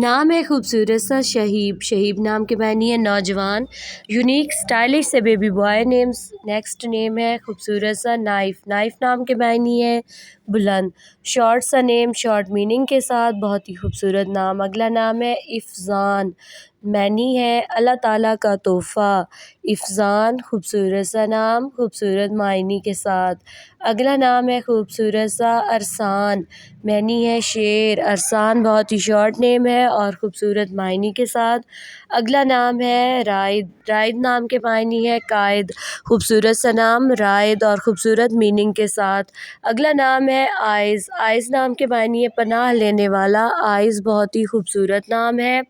نام ہے خوبصورت سا شہیب، شہیب نام کے معنی ہے نوجوان۔ یونیک اسٹائلش سے بیبی بوائے نیمز، نیکسٹ نیم ہے خوبصورت سا نائف، نائف نام کے معنی ہے بلند۔ شارٹ سا نیم، شارٹ میننگ کے ساتھ بہت ہی خوبصورت نام۔ اگلا نام ہے افضان، معنی ہے اللہ تعالیٰ کا تحفہ۔ افضان خوبصورت سا نام، خوبصورت معنی کے ساتھ۔ اگلا نام ہے خوبصورت سا ارسان، معنی ہے شیر۔ ارسان بہت ہی شارٹ نیم ہے اور خوبصورت معنی کے ساتھ۔ اگلا نام ہے رائد، رائد نام کے معنی ہے قائد، خوبصورت سا نام رائد اور خوبصورت میننگ کے ساتھ۔ اگلا نام ہے آئز، آئز نام کے معنی ہے پناہ لینے والا، آئز بہت ہی خوبصورت نام ہے۔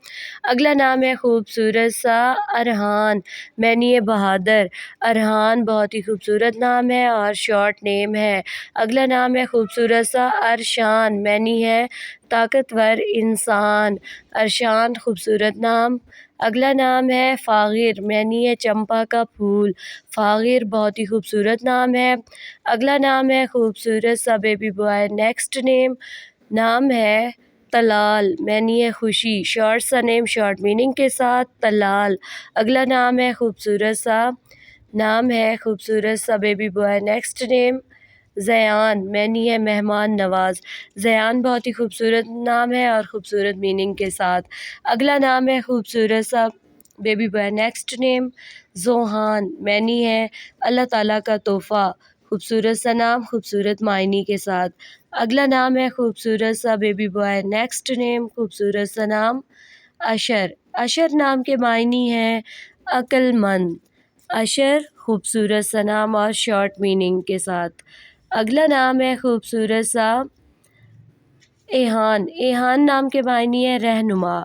اگلا نام ہے خوبصورت سا ارحان، معنی ہے بہادر۔ ارحان بہت ہی خوبصورت نام ہے اور شارٹ نیم ہے۔ اگلا نام ہے خوبصورت سا ارشان، معنی ہے طاقتور انسان۔ ارشان خوبصورت نام۔ اگلا نام ہے فاغر، معنی ہے چمپا کا پھول، فاغر بہت ہی خوبصورت نام ہے۔ اگلا نام ہے خوبصورت سا بیبی بوائے، نیکسٹ نیم نام ہے طلال، معنی ہے خوشی۔ شارٹ سا نیم، شارٹ میننگ کے ساتھ طلال۔ اگلا نام ہے خوبصورت سا، نام ہے خوبصورت سا بیبی بوائے، نیکسٹ نیم زیان، معنی ہے مہمان نواز۔ زیان بہت ہی خوبصورت نام ہے اور خوبصورت میننگ کے ساتھ۔ اگلا نام ہے خوبصورت سا بیبی بوائے، نیکسٹ نیم ذوحان، معنی ہے اللہ تعالیٰ کا تحفہ، خوبصورت سا نام خوبصورت معنی کے ساتھ۔ اگلا نام ہے خوبصورت سا بیبی بوائے، نیکسٹ نیم خوبصورت سا نام عشر، عشر نام کے معنی ہے عقل مند۔ عشر خوبصورت سا نام اور شارٹ میننگ کے ساتھ۔ اگلا نام ہے خوبصورت سا ایہان، ایہان نام کے معنی ہے رہنما۔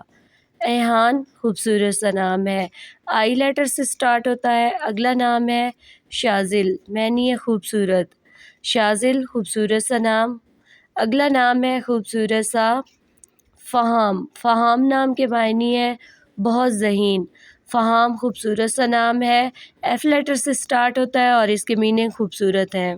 ایہان خوبصورت سا نام ہے، آئی لیٹر سے سٹارٹ ہوتا ہے۔ اگلا نام ہے شاذل، معنی ہے خوبصورت۔ شاذل خوبصورت سا نام۔ اگلا نام ہے خوبصورت سا فہام، فہام نام کے معنی ہے بہت ذہین۔ فہام خوبصورت سا نام ہے، ایف لیٹر سے سٹارٹ ہوتا ہے اور اس کے میننگ خوبصورت ہیں۔